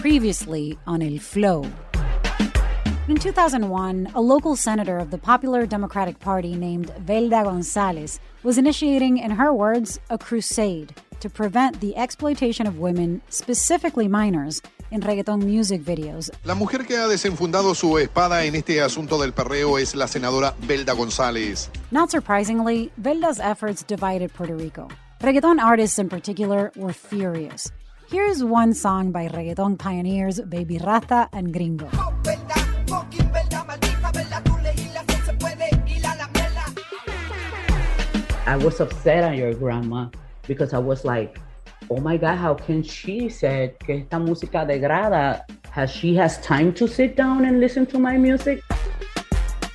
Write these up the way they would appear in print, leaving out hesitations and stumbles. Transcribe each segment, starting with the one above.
Previously on El Flow. In 2001, a local senator of the Popular Democratic Party named Velda González was initiating, in her words, a crusade to prevent the exploitation of women, specifically minors, in reggaeton music videos. La mujer que ha desenfundado su espada en este asunto del perreo es la senadora Velda González. Not surprisingly, Velda's efforts divided Puerto Rico. Reggaeton artists in particular were furious. Here's one song by reggaeton pioneers Baby Rasta and Gringo. I was upset at your grandma because I was like, oh my God, how can she say que esta música degrada? She has time to sit down and listen to my music?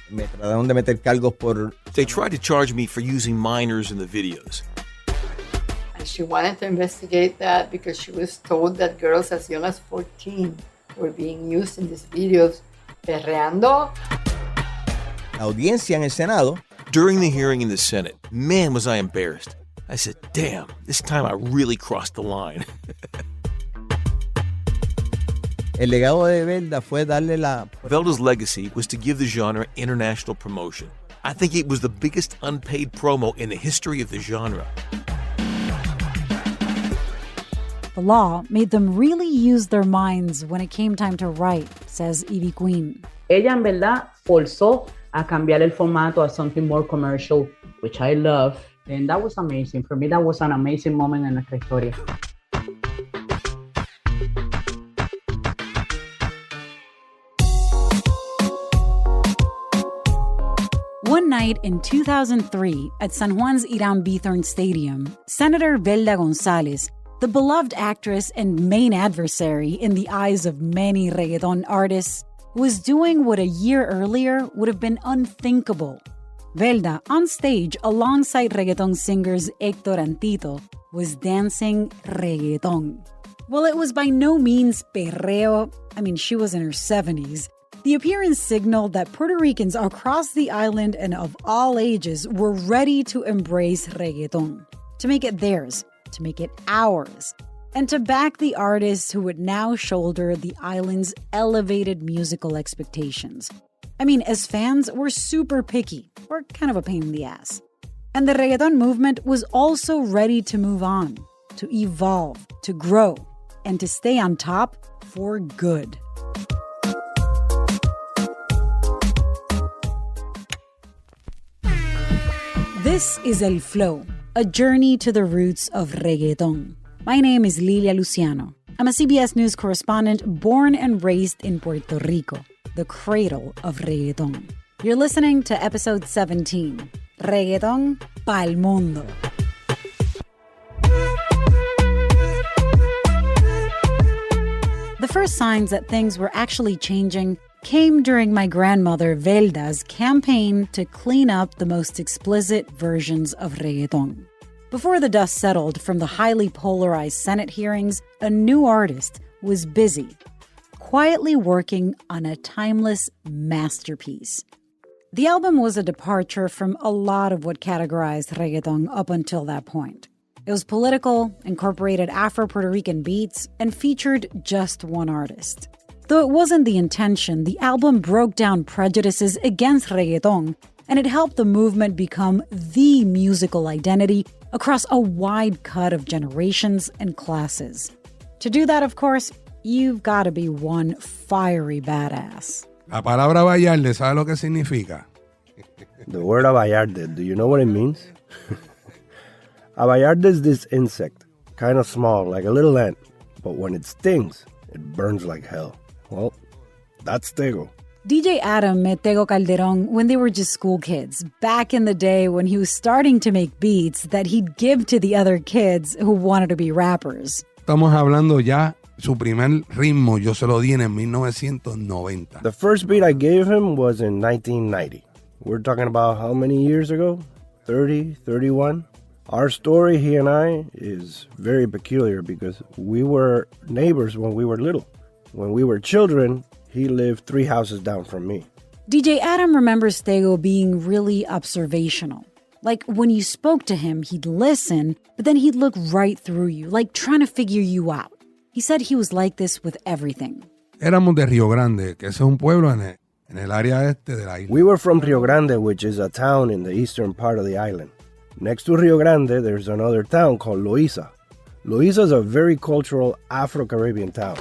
Me trataron de meter cargos por... They tried to charge me for using minors in the videos. And she wanted to investigate that because she was told that girls as young as 14 were being used in these videos perreando. La audiencia en el Senado. During the hearing in the Senate, man, was I embarrassed. I said, damn, this time I really crossed the line. El legado de Velda fue darle la... Velda's legacy was to give the genre international promotion. I think it was the biggest unpaid promo in the history of the genre. The law made them really use their minds when it came time to write, says Ivy Queen. Ella en verdad forzó a cambiar el formato a something more commercial, which I love. And that was amazing. For me, that was an amazing moment in nuestra historia. One night in 2003 at San Juan's Irán Bithorn Stadium, Senator Velda González, the beloved actress and main adversary in the eyes of many reggaeton artists, was doing what a year earlier would have been unthinkable. Velda, on stage alongside reggaeton singers Héctor and Tito, was dancing reggaeton. While it was by no means perreo, she was in her 70s, the appearance signaled that Puerto Ricans across the island and of all ages were ready to embrace reggaeton, to make it theirs, to make it ours, and to back the artists who would now shoulder the island's elevated musical expectations. As fans, we're super picky. We're kind of a pain in the ass. And the reggaeton movement was also ready to move on, to evolve, to grow, and to stay on top for good. This is El Flow, a journey to the roots of reggaeton. My name is Lilia Luciano. I'm a CBS News correspondent born and raised in Puerto Rico, the cradle of reggaeton. You're listening to episode 17, Reggaeton Pa'l Mundo. The first signs that things were actually changing came during my grandmother Velda's campaign to clean up the most explicit versions of reggaeton. Before the dust settled from the highly polarized Senate hearings, a new artist was busy, quietly working on a timeless masterpiece. The album was a departure from a lot of what categorized reggaeton up until that point. It was political, incorporated Afro-Puerto Rican beats, and featured just one artist. Though it wasn't the intention, the album broke down prejudices against reggaeton, and it helped the movement become the musical identity across a wide cut of generations and classes. To do that, of course, you've got to be one fiery badass. La palabra Vallarde, ¿sabe lo que significa? The word Vallarde, do you know what it means? A Vallarde is this insect, kind of small, like a little ant, but when it stings, it burns like hell. Well, that's Tego. DJ Adam met Tego Calderón when they were just school kids, back in the day when he was starting to make beats that he'd give to the other kids who wanted to be rappers. Estamos hablando ya, su primer ritmo yo se lo di en 1990. The first beat I gave him was in 1990. We're talking about how many years ago? 30, 31? Our story, he and I, is very peculiar because we were neighbors when we were little. When we were children, he lived 3 houses down from me. DJ Adam remembers Tego being really observational. Like when you spoke to him, he'd listen, but then he'd look right through you, like trying to figure you out. He said he was like this with everything. Éramos de Río Grande, que ese es un pueblo en el área este de la isla. We were from Rio Grande, which is a town in the eastern part of the island. Next to Rio Grande, there's another town called Loíza. Loíza is a very cultural Afro-Caribbean town.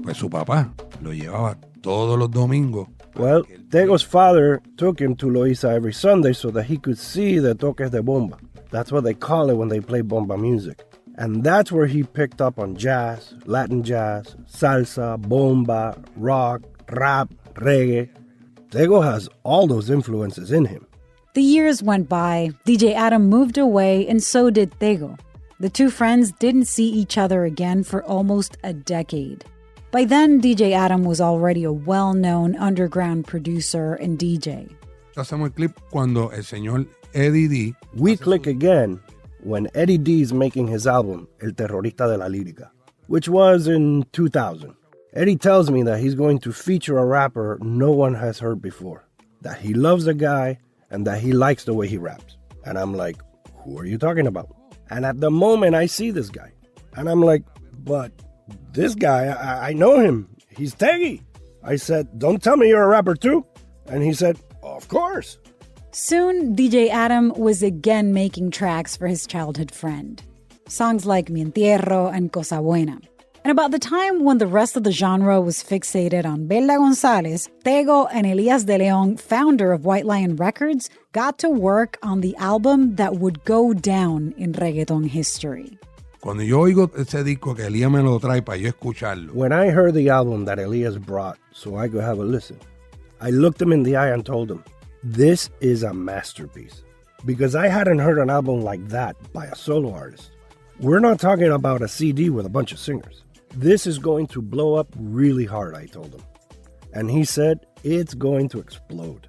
Pues su papá lo llevaba todos los domingos. Well, Tego's father took him to Loíza every Sunday so that he could see the toques de bomba. That's what they call it when they play bomba music. And that's where he picked up on jazz, Latin jazz, salsa, bomba, rock, rap, reggae. Tego has all those influences in him. The years went by, DJ Adam moved away, and so did Tego. The two friends didn't see each other again for almost a decade. By then, DJ Adam was already a well-known underground producer and DJ. Hacemos el clip cuando el señor Eddie D. We click again when Eddie D is making his album, El Terrorista de la Lírica, which was in 2000. Eddie tells me that he's going to feature a rapper no one has heard before, that he loves the guy, and that he likes the way he raps. And I'm like, who are you talking about? And at the moment, I see this guy. And I'm like, but this guy, I know him. He's Teggy. I said, don't tell me you're a rapper too. And he said, of course. Soon, DJ Adam was again making tracks for his childhood friend. Songs like Mi Entierro and Cosa Buena. And about the time when the rest of the genre was fixated on Belda Gonzalez, Tego and Elias de Leon, founder of White Lion Records, got to work on the album that would go down in reggaeton history. Cuando yo oigo ese disco que Elías me lo trae para yo escucharlo. When I heard the album that Elias brought so I could have a listen, I looked him in the eye and told him, this is a masterpiece. Because I hadn't heard an album like that by a solo artist. We're not talking about a CD with a bunch of singers. This is going to blow up really hard, I told him. And he said, it's going to explode.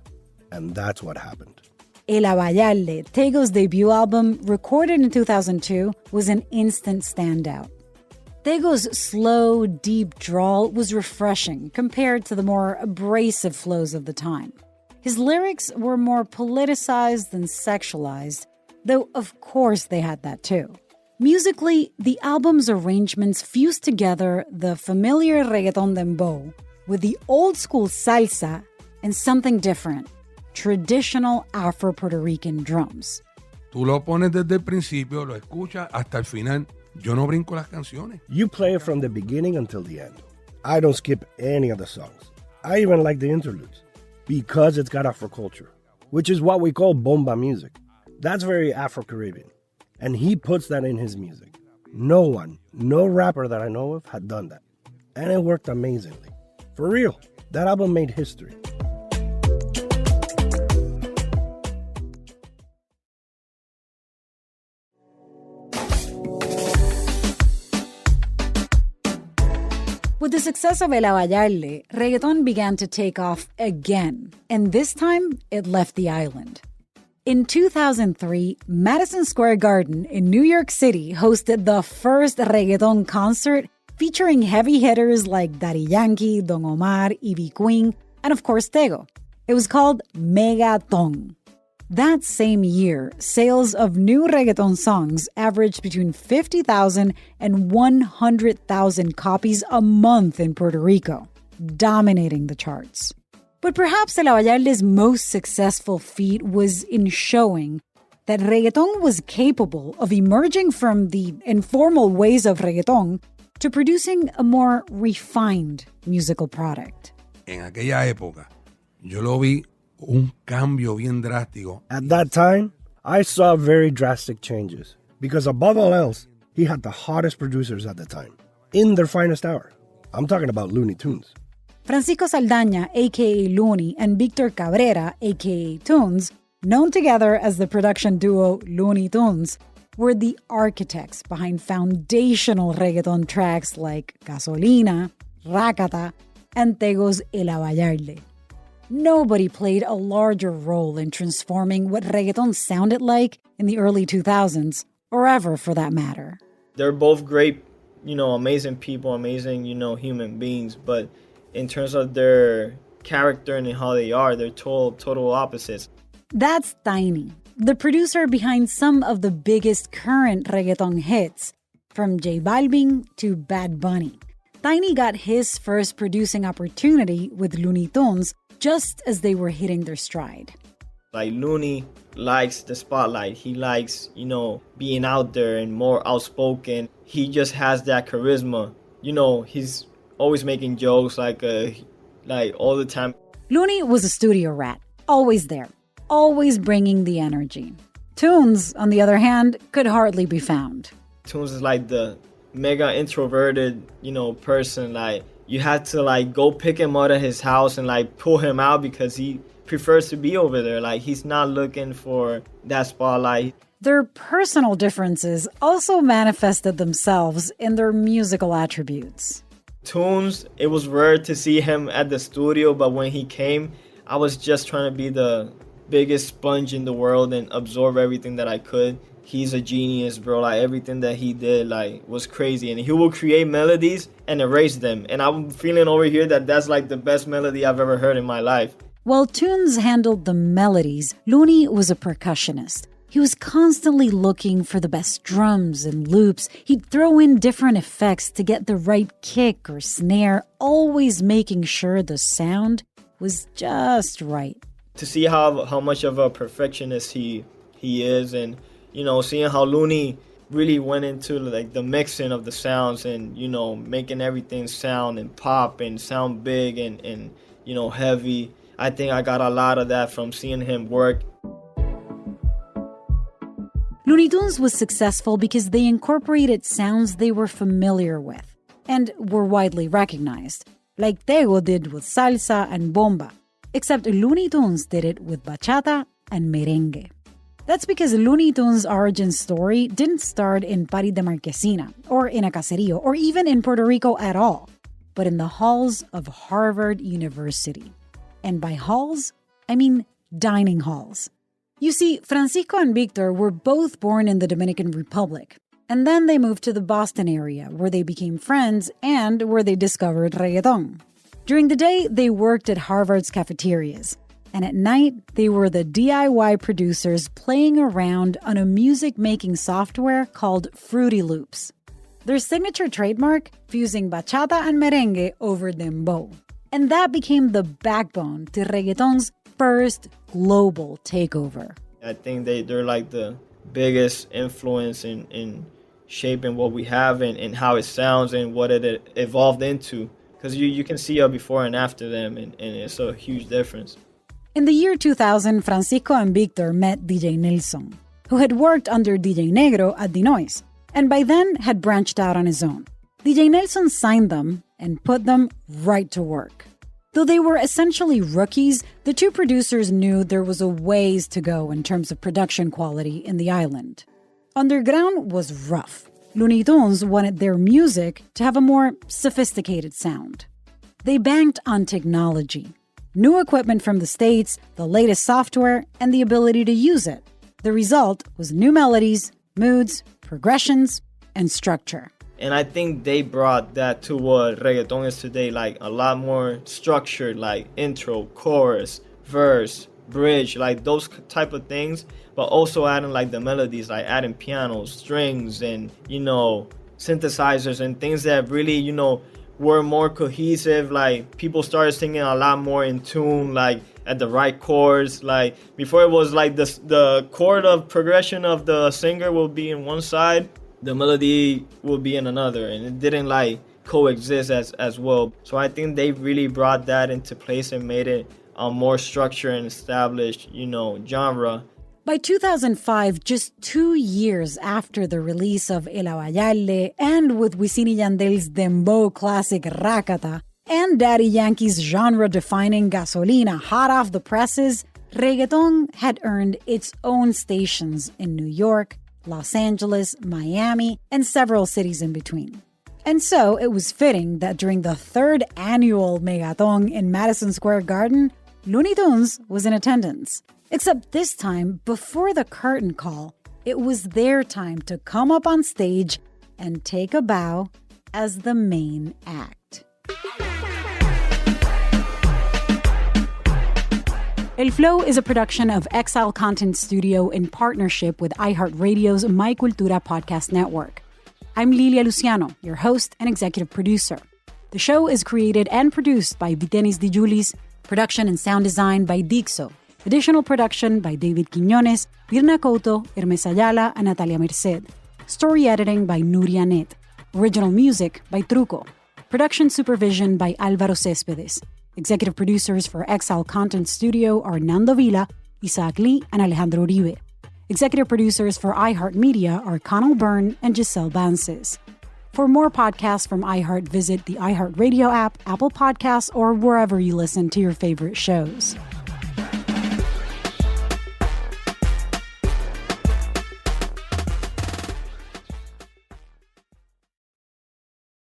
And that's what happened. El Abayarle, Tego's debut album, recorded in 2002, was an instant standout. Tego's slow, deep drawl was refreshing compared to the more abrasive flows of the time. His lyrics were more politicized than sexualized, though of course they had that too. Musically, the album's arrangements fused together the familiar reggaeton dembow with the old-school salsa and something different, traditional Afro-Puerto Rican drums. Tú lo pones desde el principio, lo escuchas hasta el final. Yo no brinco las canciones. You play it from the beginning until the end. I don't skip any of the songs. I even like the interludes because it's got Afro culture, which is what we call bomba music. That's very Afro-Caribbean. And he puts that in his music. No rapper that I know of had done that. And it worked amazingly. For real, that album made history. With the success of El Abayarle, reggaeton began to take off again. And this time, it left the island. In 2003, Madison Square Garden in New York City hosted the first reggaeton concert featuring heavy hitters like Daddy Yankee, Don Omar, Ivy Queen, and of course Tego. It was called Megaton. That same year, sales of new reggaeton songs averaged between 50,000 and 100,000 copies a month in Puerto Rico, dominating the charts. But perhaps El Abayarle's most successful feat was in showing that reggaeton was capable of emerging from the informal ways of reggaeton to producing a more refined musical product. En aquella época, yo lo vi un cambio bien drástico. At that time, I saw very drastic changes because above all else, he had the hottest producers at the time, in their finest hour. I'm talking about Looney Tunes. Francisco Saldaña, a.k.a. Looney, and Victor Cabrera, a.k.a. Tunes, known together as the production duo Looney Tunes, were the architects behind foundational reggaeton tracks like Gasolina, Rakata, and Tego's El Abayarle. Nobody played a larger role in transforming what reggaeton sounded like in the early 2000s, or ever for that matter. They're both great, amazing people, amazing, human beings, but in terms of their character and how they are, they're total opposites. That's Tiny. the producer behind some of the biggest current reggaeton hits, from J Balvin to Bad Bunny. Tiny got his first producing opportunity with Looney Tunes just as they were hitting their stride. Like, Looney likes the spotlight. He likes, being out there and more outspoken. He just has that charisma. He's always making jokes like all the time. Looney was a studio rat, always there, always bringing the energy. Tunes, on the other hand, could hardly be found. Tunes is like the mega introverted, person. Like, you had to go pick him out of his house and pull him out because he prefers to be over there. Like, he's not looking for that spotlight. Their personal differences also manifested themselves in their musical attributes. Tunes, it was rare to see him at the studio, but when he came, I was just trying to be the biggest sponge in the world and absorb everything that I could. He's a genius, bro. Everything that he did, was crazy. And he will create melodies and erase them. And I'm feeling over here that that's, the best melody I've ever heard in my life. While Tunes handled the melodies, Looney was a percussionist. He was constantly looking for the best drums and loops. He'd throw in different effects to get the right kick or snare, always making sure the sound was just right. To see how much of a perfectionist he is, and, seeing how Looney really went into, the mixing of the sounds and, making everything sound and pop and sound big and heavy. I think I got a lot of that from seeing him work. Looney Tunes was successful because they incorporated sounds they were familiar with and were widely recognized, like Tego did with salsa and bomba, except Looney Tunes did it with bachata and merengue. That's because Looney Tunes' origin story didn't start in París de Marquesina, or in a caserío, or even in Puerto Rico at all, but in the halls of Harvard University. And by halls, I mean dining halls. You see, Francisco and Victor were both born in the Dominican Republic, and then they moved to the Boston area, where they became friends and where they discovered reggaeton. During the day, they worked at Harvard's cafeterias, and at night, they were the DIY producers playing around on a music-making software called Fruity Loops. Their signature trademark, fusing bachata and merengue over dembow. And that became the backbone to reggaeton's first global takeover. I think they're the biggest influence in shaping what we have and how it sounds and what it evolved into. Because you can see a before and after them, and it's a huge difference. In the year 2000, Francisco and Victor met DJ Nelson, who had worked under DJ Negro at Dinois, and by then had branched out on his own. DJ Nelson signed them and put them right to work. Though they were essentially rookies, the two producers knew there was a ways to go in terms of production quality in the island. Underground was rough. Looney Tunes wanted their music to have a more sophisticated sound. They banked on technology, new equipment from the States, the latest software, and the ability to use it. The result was new melodies, moods, progressions, and structure. And I think they brought that to what reggaeton is today, a lot more structured, intro, chorus, verse, bridge, those type of things, but also adding the melodies, adding pianos, strings, and, synthesizers and things that really, were more cohesive. People started singing a lot more in tune, at the right chords. Before it was the chord of progression of the singer will be in one side, the melody will be in another, and it didn't coexist as well. So I think they really brought that into place and made it a more structured and established, genre. By 2005, just 2 years after the release of El Abayale, and with Wisin y Yandel's dembow classic Rakata, and Daddy Yankee's genre-defining Gasolina hot off the presses, reggaeton had earned its own stations in New York, Los Angeles, Miami, and several cities in between. And so it was fitting that during the third annual Megaton in Madison Square Garden, Looney Tunes was in attendance. Except this time, before the curtain call, it was their time to come up on stage and take a bow as the main act. El Flow is a production of Exile Content Studio in partnership with iHeartRadio's My Cultura podcast network. I'm Lilia Luciano, your host and executive producer. The show is created and produced by Vitenis DiJulis, production and sound design by Dixo, additional production by David Quiñones, Virna Couto, Hermes Ayala, and Natalia Merced. Story editing by Nuria Net. Original music by Truco. Production supervision by Álvaro Céspedes. Executive producers for Exile Content Studio are Nando Vila, Isaac Lee, and Alejandro Uribe. Executive producers for iHeartMedia are Connell Byrne and Giselle Bances. For more podcasts from iHeart, visit the iHeartRadio app, Apple Podcasts, or wherever you listen to your favorite shows.